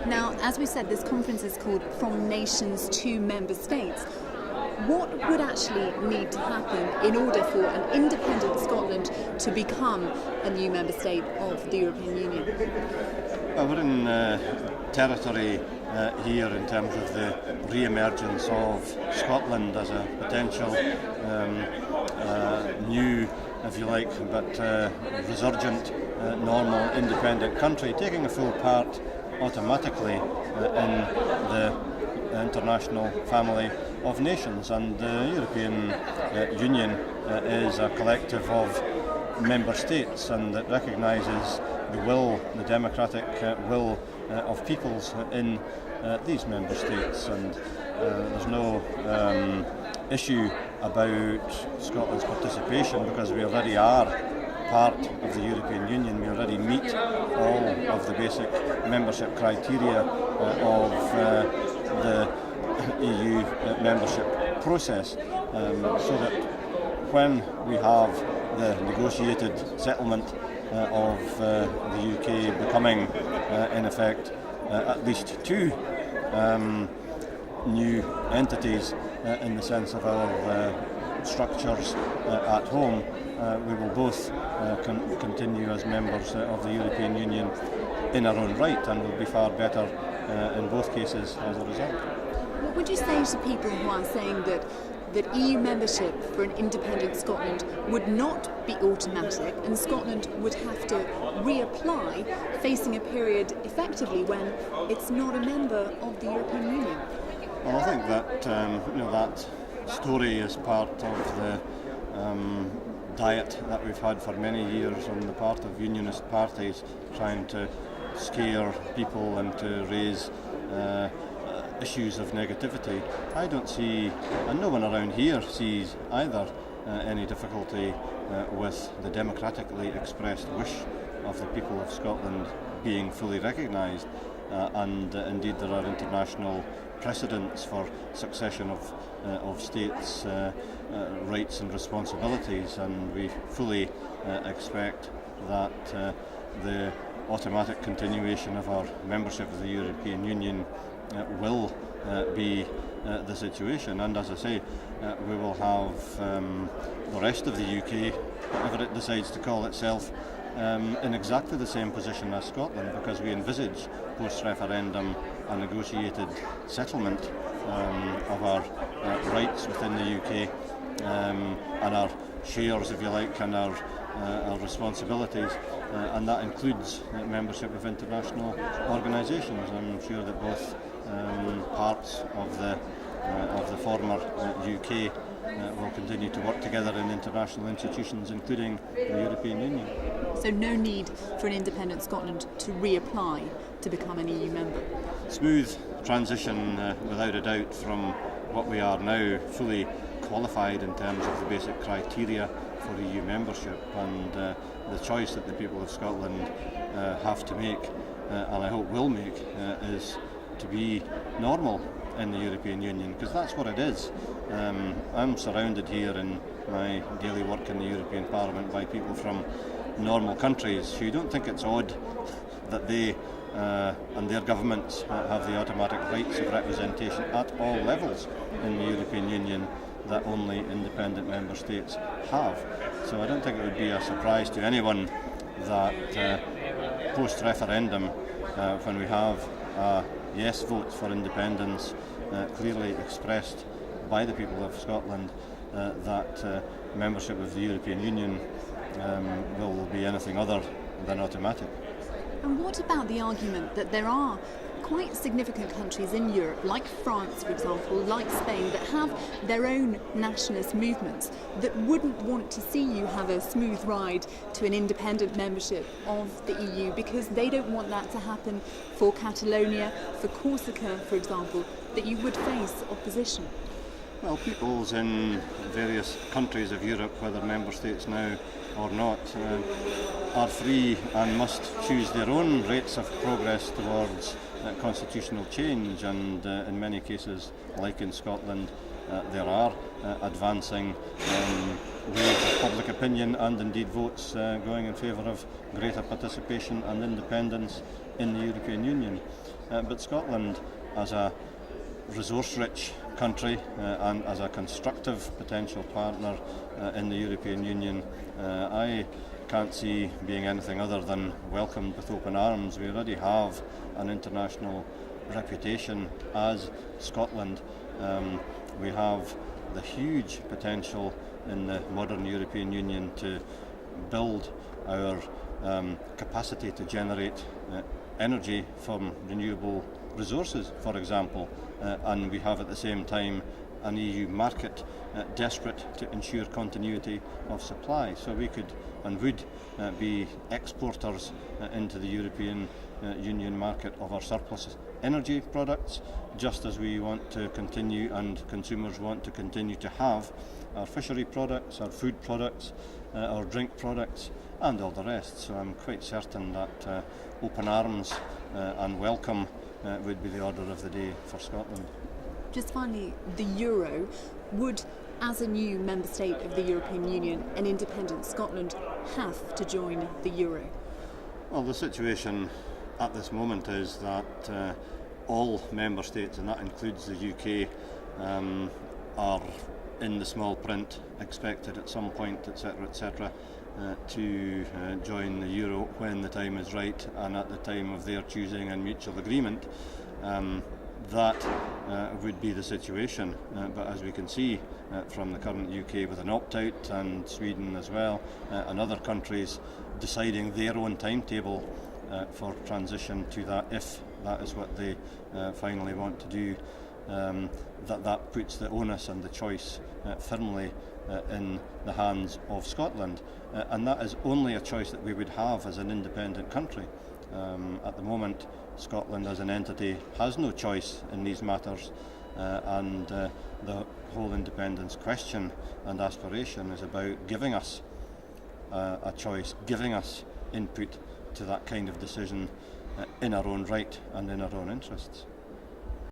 Now, as we said, this conference is called From Nations to Member States. What would actually need to happen in order for an independent Scotland to become a new member state of the European Union? Well, we're in territory here in terms of the re-emergence of Scotland as a potential new, if you like, but resurgent, normal, independent country, taking a full part automatically in the international family of nations. And the European Union is a collective of member states, and it recognises the will, the democratic will of peoples in these member states. And there's no issue about Scotland's participation, because we already are part of the European Union. We already meet all of the basic membership criteria of the EU membership process, so that when we have the negotiated settlement of the UK becoming in effect at least two new entities in the sense of our structures at home, we will both continue as members of the European Union in our own right, and will be far better in both cases as a result. What would you say to people who are saying that EU membership for an independent Scotland would not be automatic, and Scotland would have to reapply, facing a period effectively when it's not a member of the European Union? Well, I think that that story is part of the diet that we've had for many years on the part of unionist parties, trying to scare people and to raise issues of negativity. I don't see, and no one around here sees either, any difficulty with the democratically expressed wish of the people of Scotland being fully recognised, and indeed there are international precedents for succession of states' rights and responsibilities, and we fully expect that the automatic continuation of our membership of the European Union will be the situation. And as I say, we will have the rest of the UK, whatever it decides to call itself, in exactly the same position as Scotland, because we envisage post-referendum a negotiated settlement of our rights within the UK, and our shares, if you like, and our responsibilities, and that includes membership of international organisations. I'm sure that both parts of the former UK will continue to work together in international institutions, including the European Union. So no need for an independent Scotland to reapply to become an EU member? Smooth transition, without a doubt, from what we are now, fully qualified in terms of the basic criteria for EU membership, and the choice that the people of Scotland have to make, and I hope will make, is to be normal in the European Union, because that's what it is. I'm surrounded here in my daily work in the European Parliament by people from normal countries who don't think it's odd that they and their governments have the automatic rights of representation at all levels in the European Union that only independent member states have. So I don't think it would be a surprise to anyone that post-referendum, when we have a yes vote for independence clearly expressed by the people of Scotland, that membership of the European Union will be anything other than automatic. And what about the argument that there are quite significant countries in Europe, like France, for example, like Spain, that have their own nationalist movements that wouldn't want to see you have a smooth ride to an independent membership of the EU, because they don't want that to happen for Catalonia, for Corsica, for example, that you would face opposition? Well, peoples in various countries of Europe, whether member states now or not, are free and must choose their own rates of progress towards constitutional change, and in many cases, like in Scotland, there are advancing waves of public opinion and indeed votes going in favour of greater participation and independence in the European Union. but Scotland, as a resource-rich country and as a constructive potential partner in the European Union, I can't see being anything other than welcomed with open arms. We already have an international reputation as Scotland. We have the huge potential in the modern European Union to build our capacity to generate energy from renewable resources, for example, and we have at the same time an EU market desperate to ensure continuity of supply. So we could and would be exporters into the European Union market of our surplus energy products, just as we want to continue and consumers want to continue to have our fishery products, our food products, our drink products and all the rest. So I'm quite certain that open arms and welcome would be the order of the day for Scotland. Just finally, the euro. Would, as a new member state of the European Union, an independent Scotland have to join the euro? Well, the situation at this moment is that all member states, and that includes the UK, are in the small print expected at some point, etc., to join the euro when the time is right and at the time of their choosing and mutual agreement. That would be the situation, but as we can see from the current UK with an opt-out and Sweden as well, and other countries deciding their own timetable for transition to that, if that is what they finally want to do, that puts the onus and the choice firmly in the hands of Scotland, and that is only a choice that we would have as an independent country. At the moment, Scotland as an entity has no choice in these matters, and the whole independence question and aspiration is about giving us a choice, giving us input to that kind of decision in our own right and in our own interests.